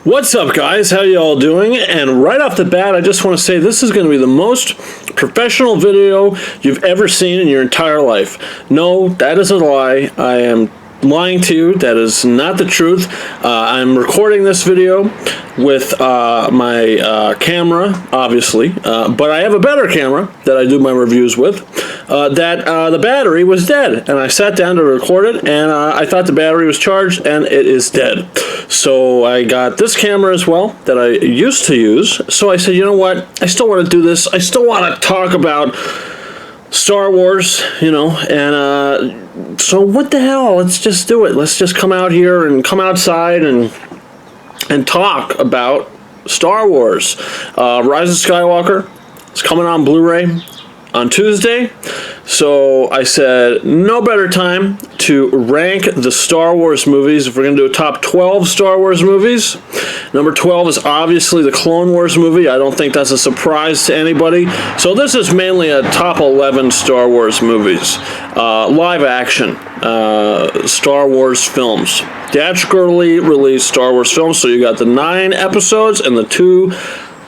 What's up, guys? How you all doing? And right off the bat, I just want to say this is going to be the most professional video you've ever seen in your entire life. No, that is a lie. I am lying to you. That is not the truth. I'm recording this video with my camera, obviously, but I have a better camera that I do my reviews with. The battery was dead, and I sat down to record it, and I thought the battery was charged, and it is dead. So I got this camera as well that I used to use. So I said, you know what? I still want to do this. I still want to talk about Star Wars, you know, and so what the hell? Let's just do it. Let's just come out here and come outside and talk about Star Wars. Rise of Skywalker is coming on Blu-ray on Tuesday, so I said no better time to rank the Star Wars movies. If we're going to do a top 12 Star Wars movies, number 12 is obviously the Clone Wars movie. I don't think that's a surprise to anybody. So this is mainly a top 11 Star Wars movies. Live action Star Wars films. Theatrically released Star Wars films. So you got the 9 episodes and the 2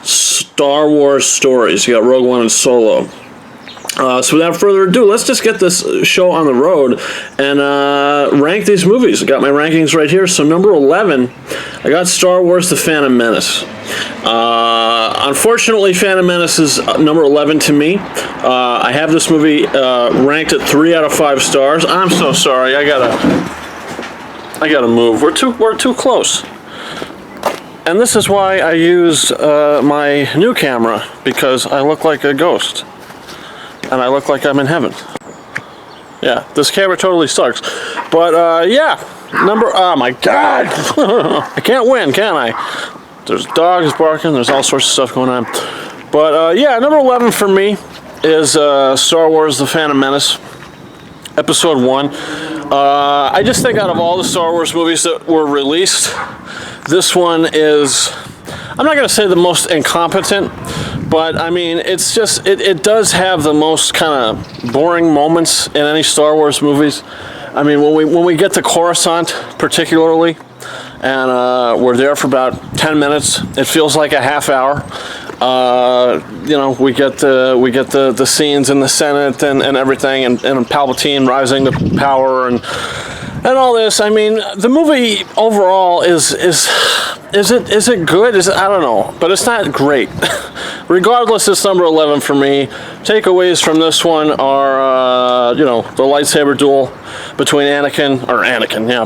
Star Wars stories. You got Rogue One and Solo. So without further ado, let's just get this show on the road and rank these movies. I got my rankings right here. So number 11, I got Star Wars The Phantom Menace. Unfortunately, Phantom Menace is number 11 to me. I have this movie ranked at 3 out of 5 stars. I'm so sorry. I gotta move. We're too close. And this is why I use my new camera, because I look like a ghost. And I look like I'm in heaven. Yeah, this camera totally sucks. But, yeah. Oh my god! I can't win, can I? There's dogs barking, there's all sorts of stuff going on. But, yeah, number 11 for me is Star Wars The Phantom Menace, Episode 1. I just think out of all the Star Wars movies that were released, this one is, I'm not going to say the most incompetent, but I mean, it's just, it does have the most kind of boring moments in any Star Wars movies. I mean, when we get to Coruscant, particularly, and we're there for about 10 minutes, it feels like a half hour. You know, we get the scenes in the Senate and everything, and Palpatine rising to power and all this. I mean, the movie overall is it good? I don't know, but it's not great. Regardless, it's number 11 for me. Takeaways from this one are, you know, the lightsaber duel between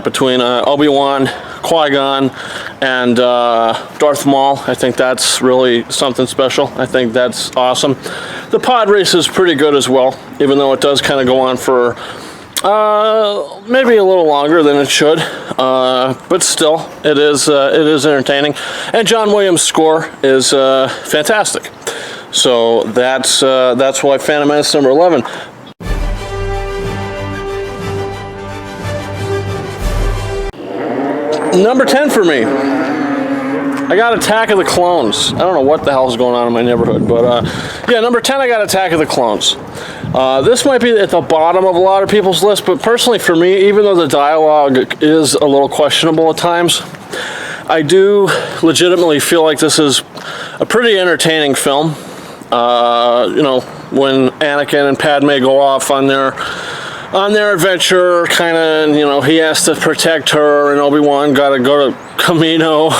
between Obi-Wan, Qui-Gon, and Darth Maul. I think that's really something special. I think that's awesome. The pod race is pretty good as well, even though it does kind of go on for maybe a little longer than it should, but still, it is entertaining. And John Williams' score is fantastic. So that's why Phantom Menace number 11. Number 10 for me, I got Attack of the Clones. I don't know what the hell is going on in my neighborhood, but yeah, number 10, I got Attack of the Clones. This might be at the bottom of a lot of people's list, but personally for me, even though the dialogue is a little questionable at times, I do legitimately feel like this is a pretty entertaining film. You know, when Anakin and Padme go off on their adventure, kind of, you know, he has to protect her, and Obi-Wan gotta go to Kamino.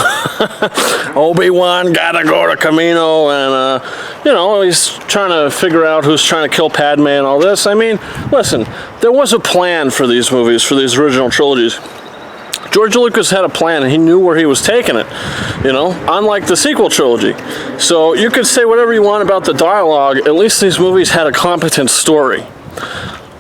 Obi-Wan gotta go to Kamino, and, you know, he's trying to figure out who's trying to kill Padme and all this. I mean, listen, there was a plan for these movies, for these original trilogies. George Lucas had a plan, and he knew where he was taking it, you know, unlike the sequel trilogy. So you could say whatever you want about the dialogue, at least these movies had a competent story.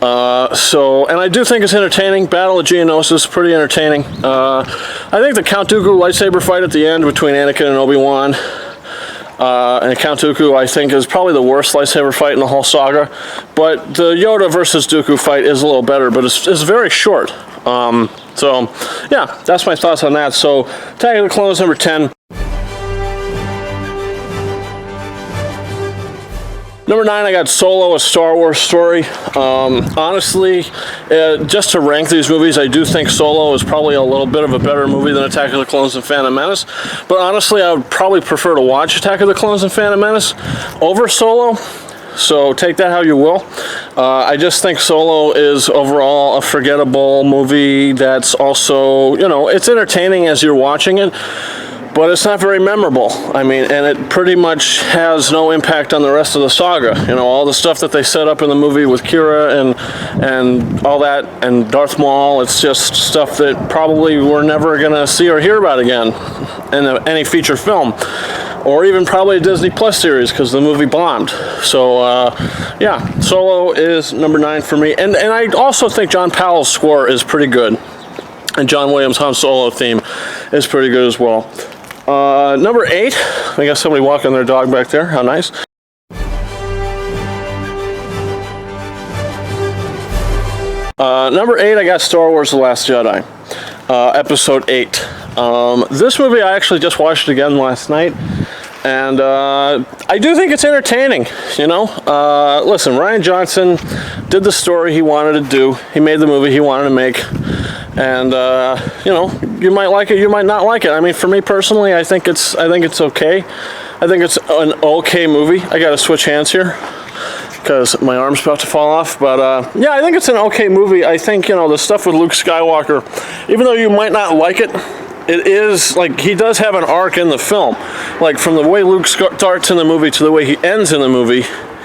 And I do think it's entertaining. Battle of Geonosis, pretty entertaining. I think the Count Dooku lightsaber fight at the end between Anakin and Obi-Wan, and Count Dooku, I think, is probably the worst lightsaber fight in the whole saga. But the Yoda versus Dooku fight is a little better, but it's very short. So, yeah, that's my thoughts on that. So, Attack of the Clones, number 10. Number 9, I got Solo, a Star Wars story. Honestly, just to rank these movies, I do think Solo is probably a little bit of a better movie than Attack of the Clones and Phantom Menace. But honestly, I would probably prefer to watch Attack of the Clones and Phantom Menace over Solo. So take that how you will. I just think Solo is overall a forgettable movie that's also, you know, it's entertaining as you're watching it, but it's not very memorable. I mean, and it pretty much has no impact on the rest of the saga. You know, all the stuff that they set up in the movie with Kira and all that, and Darth Maul, it's just stuff that probably we're never going to see or hear about again in any feature film. Or even probably a Disney Plus series, because the movie bombed. So, yeah, Solo is number 9 for me. And I also think John Powell's score is pretty good. And John Williams' Han Solo theme is pretty good as well. Number 8, I got somebody walking their dog back there. How nice. Number 8, I got Star Wars The Last Jedi, Episode 8. This movie I actually just watched again last night, and I do think it's entertaining, you know. Listen, Rian Johnson did the story he wanted to do. He made the movie he wanted to make, and you know, you might like it, you might not like it. I mean, for me personally, I think it's okay. I think it's an okay movie. I gotta switch hands here because my arm's about to fall off, but yeah, I think it's an okay movie. I think, you know, the stuff with Luke Skywalker, even though you might not like it, it is, like, he does have an arc in the film. Like, from the way Luke starts in the movie to the way he ends in the movie,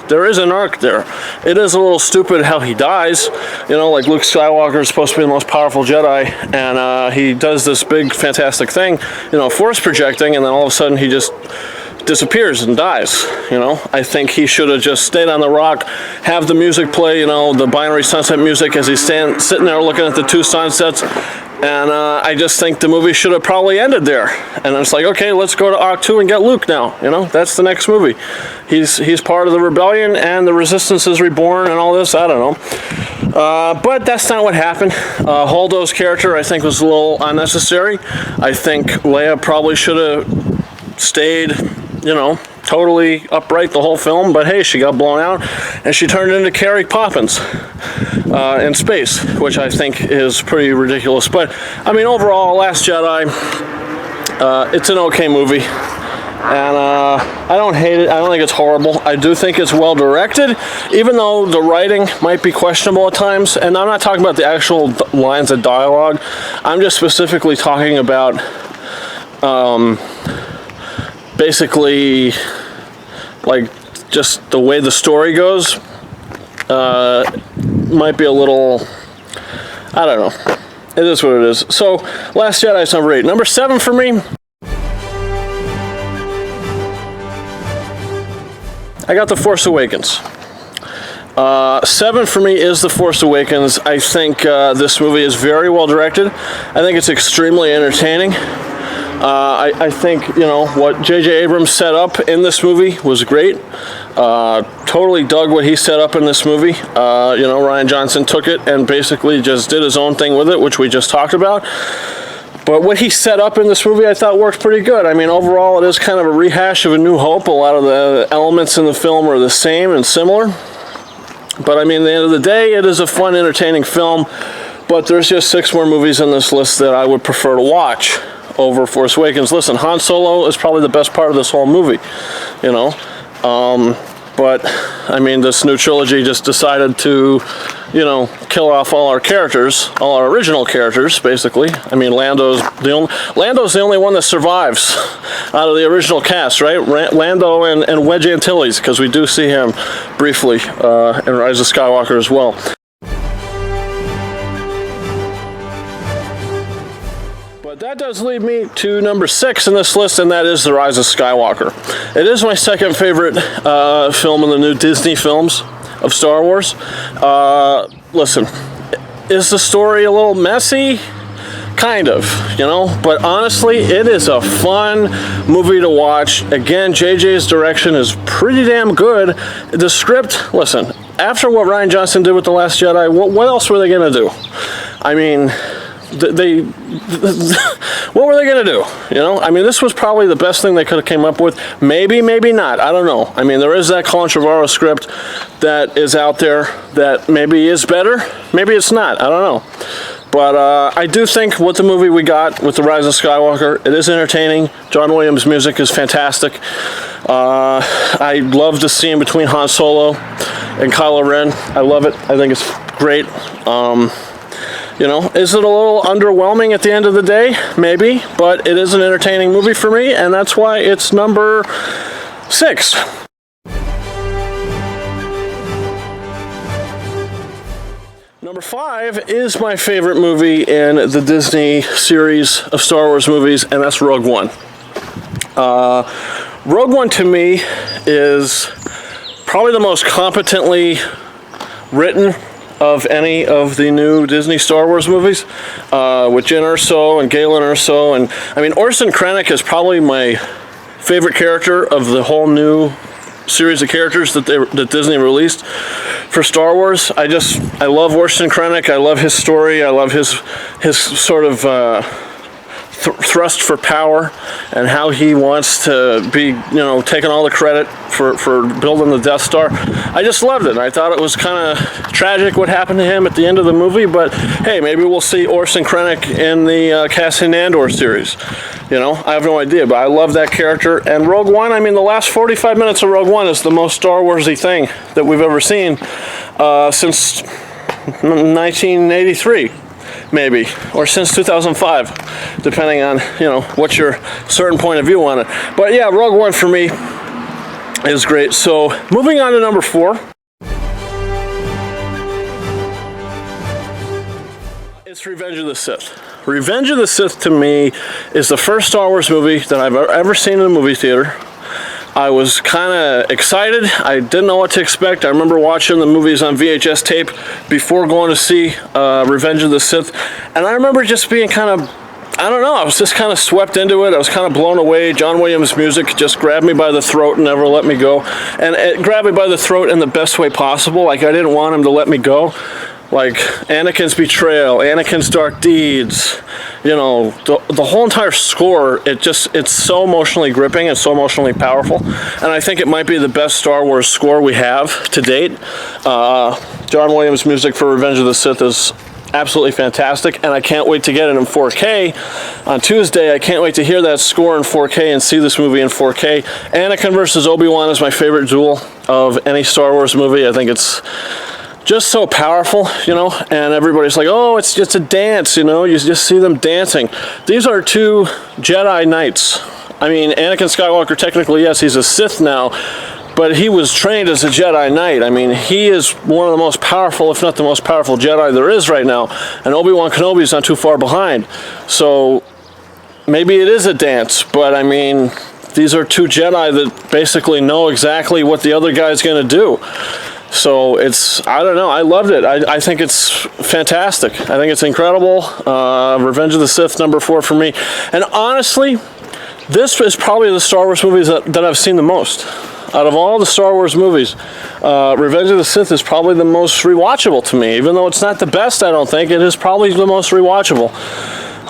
there is an arc there. It is a little stupid how he dies. You know, like, Luke Skywalker is supposed to be the most powerful Jedi, and he does this big, fantastic thing, you know, force projecting, and then all of a sudden he just disappears and dies. You know, I think he should have just stayed on the rock, have the music play, you know, the binary sunset music as he's sitting there looking at the two sunsets, and I just think the movie should have probably ended there. And it's like, okay, let's go to Arc 2 and get Luke now. You know, that's the next movie. He's part of the rebellion, and the Resistance is reborn, and all this. I don't know. But that's not what happened. Holdo's character, I think, was a little unnecessary. I think Leia probably should have stayed, you know, totally upright the whole film, but hey, she got blown out, and she turned into Carrie Poppins in space, which I think is pretty ridiculous. But, I mean, overall, Last Jedi, it's an okay movie, and I don't hate it. I don't think it's horrible. I do think it's well directed, even though the writing might be questionable at times, and I'm not talking about the actual lines of dialogue. I'm just specifically talking about basically, like, just the way the story goes might be a little, I don't know. It is what it is. So, Last Jedi is number 8. Number 7 for me, I got The Force Awakens. 7 for me is The Force Awakens. I think this movie is very well directed. I think it's extremely entertaining. I think, you know, what J.J. Abrams set up in this movie was great. Totally dug what he set up in this movie. You know, Rian Johnson took it and basically just did his own thing with it, which we just talked about. But what he set up in this movie, I thought worked pretty good. I mean, overall, it is kind of a rehash of A New Hope. A lot of the elements in the film are the same and similar. But, I mean, at the end of the day, it is a fun, entertaining film. But there's just 6 more movies on this list that I would prefer to watch over Force Awakens. Listen, Han Solo is probably the best part of this whole movie, you know. But, I mean, this new trilogy just decided to, you know, kill off all our characters, all our original characters, basically. I mean, Lando's the only one that survives out of the original cast, right? Lando and Wedge Antilles, because we do see him briefly in Rise of Skywalker as well. But that does lead me to number 6 in this list, and that is The Rise of Skywalker. It is my second favorite film in the new Disney films of Star Wars. Listen, is the story a little messy? Kind of, you know, but honestly, it is a fun movie to watch. Again, JJ's direction is pretty damn good. The script, listen, after what Rian Johnson did with The Last Jedi, what else were they going to do? I mean, what were they going to do? You know, I mean, this was probably the best thing they could have came up with. Maybe, maybe not. I don't know. I mean, there is that Colin Trevorrow script that is out there that maybe is better. Maybe it's not. I don't know. But I do think what the movie we got with The Rise of Skywalker, it is entertaining. John Williams' music is fantastic. I love the scene between Han Solo and Kylo Ren. I love it. I think it's great. You know, is it a little underwhelming at the end of the day? Maybe, but it is an entertaining movie for me, and that's why it's number 6. Number 5 is my favorite movie in the Disney series of Star Wars movies, and that's Rogue One. Rogue One to me is probably the most competently written of any of the new Disney Star Wars movies, with Jyn Erso and Galen Erso, and I mean, Orson Krennic is probably my favorite character of the whole new series of characters that Disney released for Star Wars. I love Orson Krennic. I love his story. I love his sort of thrust for power and how he wants to be, you know, taking all the credit for building the Death Star. I just loved it. I thought it was kind of tragic what happened to him at the end of the movie, but hey, maybe we'll see Orson Krennic in the Cassian Andor series. You know, I have no idea, but I love that character. And Rogue One, I mean, the last 45 minutes of Rogue One is the most Star Warsy thing that we've ever seen since 1983. Maybe, or since 2005, depending on, you know, what's your certain point of view on it. But yeah, Rogue One for me is great. So moving on to number 4. It's Revenge of the Sith. Revenge of the Sith to me is the first Star Wars movie that I've ever seen in a movie theater. I was kind of excited. I didn't know what to expect. I remember watching the movies on VHS tape before going to see Revenge of the Sith. And I remember just being kind of, I don't know, I was just kind of swept into it. I was kind of blown away. John Williams' music just grabbed me by the throat and never let me go. And it grabbed me by the throat in the best way possible. Like, I didn't want him to let me go. Like Anakin's betrayal, Anakin's dark deeds, you know, the whole entire score, it's so emotionally gripping and so emotionally powerful. And I think it might be the best Star Wars score we have to date. John Williams' music for Revenge of the Sith is absolutely fantastic, and I can't wait to get it in 4K on Tuesday. I can't wait to hear that score in 4K and see this movie in 4K. Anakin versus Obi-Wan is my favorite duel of any Star Wars movie. I think it's just so powerful, you know, and everybody's like, oh, it's just a dance, you know, you just see them dancing. These are two Jedi Knights. I mean, Anakin Skywalker, technically, yes, he's a Sith now, but he was trained as a Jedi Knight. I mean, he is one of the most powerful, if not the most powerful Jedi there is right now, and Obi-Wan Kenobi is not too far behind. So maybe it is a dance, but I mean, these are two Jedi that basically know exactly what the other guy's going to do. So it's, I don't know, I loved it. I think it's fantastic. I think it's incredible. Revenge of the Sith, number 4 for me. And honestly, this is probably the Star Wars movies that I've seen the most. Out of all the Star Wars movies, Revenge of the Sith is probably the most rewatchable to me. Even though it's not the best, I don't think, it is probably the most rewatchable.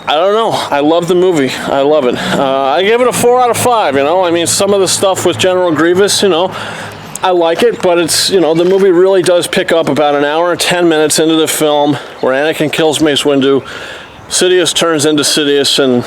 I don't know. I love the movie. I love it. I give it a 4 out of 5, you know. I mean, some of the stuff with General Grievous, you know, I like it, but it's, you know, the movie really does pick up about an hour and 10 minutes into the film where Anakin kills Mace Windu, Sidious turns into Sidious, and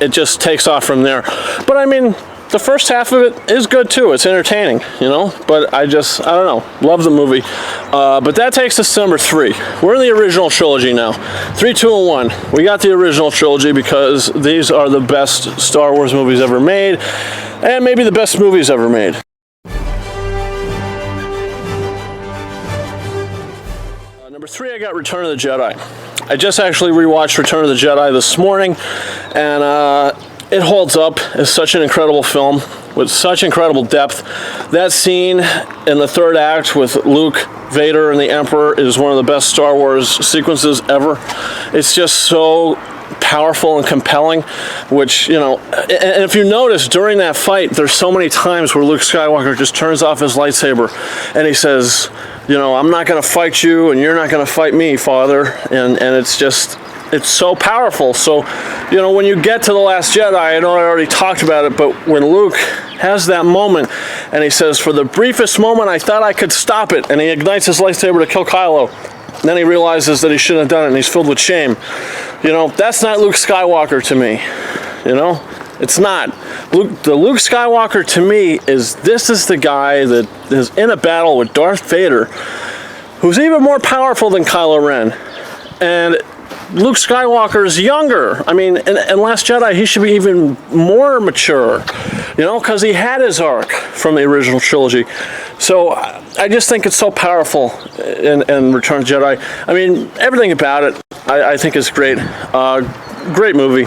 it just takes off from there. But I mean, the first half of it is good too. It's entertaining, you know, but I don't know, love the movie. But that takes us to number 3. We're in the original trilogy now. 3, 2, and 1. We got the original trilogy because these are the best Star Wars movies ever made, and maybe the best movies ever made. Number 3, I got Return of the Jedi. I just actually rewatched Return of the Jedi this morning, and it holds up. It's such an incredible film with such incredible depth. That scene in the 3rd act with Luke, Vader, and the Emperor is one of the best Star Wars sequences ever. It's just so powerful and compelling, which, you know, and if you notice during that fight, there's so many times where Luke Skywalker just turns off his lightsaber and he says, you know, I'm not going to fight you and you're not going to fight me, Father. And it's just, it's so powerful. So, you know, when you get to The Last Jedi, I know I already talked about it, but when Luke has that moment and he says, for the briefest moment I thought I could stop it, and he ignites his lightsaber to kill Kylo, and then he realizes that he shouldn't have done it and he's filled with shame. You know, that's not Luke Skywalker to me. You know, it's not. The Luke Skywalker to me is, this is the guy that is in a battle with Darth Vader, who's even more powerful than Kylo Ren. And Luke Skywalker is younger. I mean, in Last Jedi, he should be even more mature, you know, because he had his arc from the original trilogy. So I just think it's so powerful in Return of the Jedi. I mean, everything about it, I think is great. Great movie.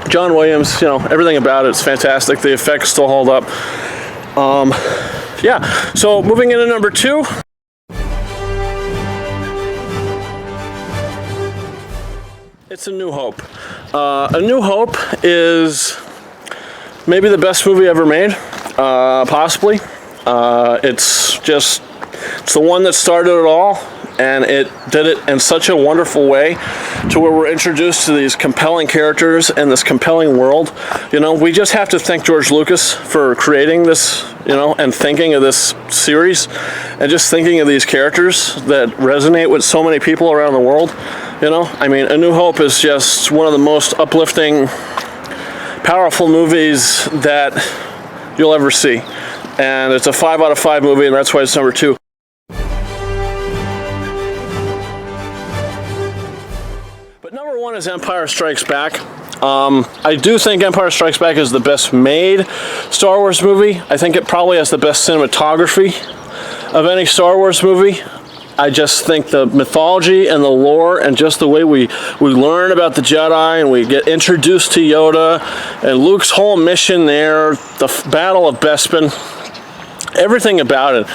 John Williams, you know, everything about it's fantastic. The effects still hold up. Yeah, so moving into number 2. It's A New Hope. A New Hope is maybe the best movie ever made, possibly. It's the one that started it all, and it did it in such a wonderful way to where we're introduced to these compelling characters and this compelling world. You know, we just have to thank George Lucas for creating this, you know, and thinking of this series, and just thinking of these characters that resonate with so many people around the world. You know, I mean, A New Hope is just one of the most uplifting, powerful movies that you'll ever see. And it's a 5 out of 5 movie, and that's why it's number 2. But number 1 is Empire Strikes Back. I do think Empire Strikes Back is the best made Star Wars movie. I think it probably has the best cinematography of any Star Wars movie. I just think the mythology and the lore and just the way we learn about the Jedi, and we get introduced to Yoda and Luke's whole mission there, the Battle of Bespin, everything about it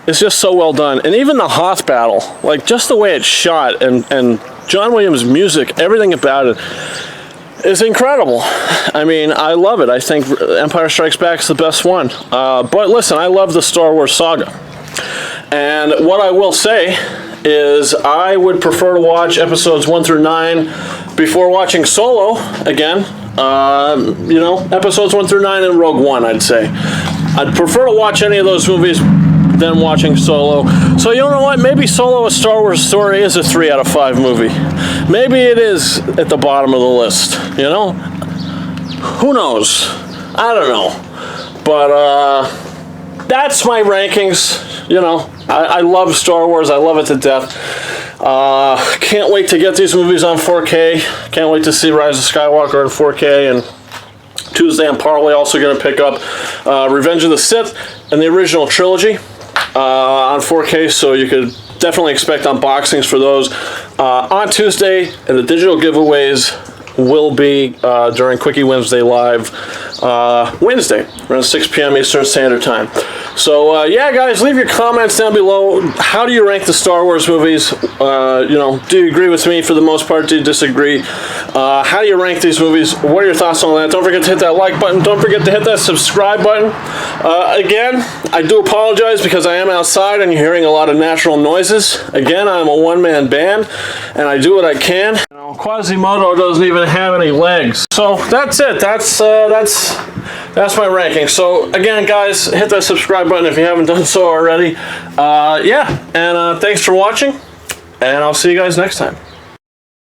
is just so well done. And even the Hoth battle, like just the way it's shot, and John Williams' music, everything about it is incredible. I mean, I love it. I think Empire Strikes Back is the best one. But listen, I love the Star Wars saga. And what I will say is I would prefer to watch episodes 1 through 9 before watching Solo again. You know, episodes 1 through 9 and Rogue One, I'd say. I'd prefer to watch any of those movies than watching Solo. So you know what? Maybe Solo: A Star Wars Story is a 3 out of 5 movie. Maybe it is at the bottom of the list, you know? Who knows? I don't know. But that's my rankings. You know, I love Star Wars. I love it to death. Can't wait to get these movies on 4K. Can't wait to see Rise of Skywalker in 4K. And Tuesday I'm probably also going to pick up Revenge of the Sith and the original trilogy on 4K. So you could definitely expect unboxings for those on Tuesday. And the digital giveaways will be during Quickie Wednesday Live Wednesday around 6 p.m. Eastern Standard Time. So yeah, guys, leave your comments down below. How do you rank the Star Wars movies? You know, do you agree with me for the most part? Do you disagree? How do you rank these movies? What are your thoughts on that? Don't forget to hit that like button. Don't forget to hit that subscribe button. Again, I do apologize because I am outside and you're hearing a lot of natural noises. Again, I'm a one-man band and I do what I can. You know, Quasimodo doesn't even have any legs. So that's it. That's my ranking. So again, guys, hit that subscribe button if you haven't done so already. Yeah, and thanks for watching, and I'll see you guys next time.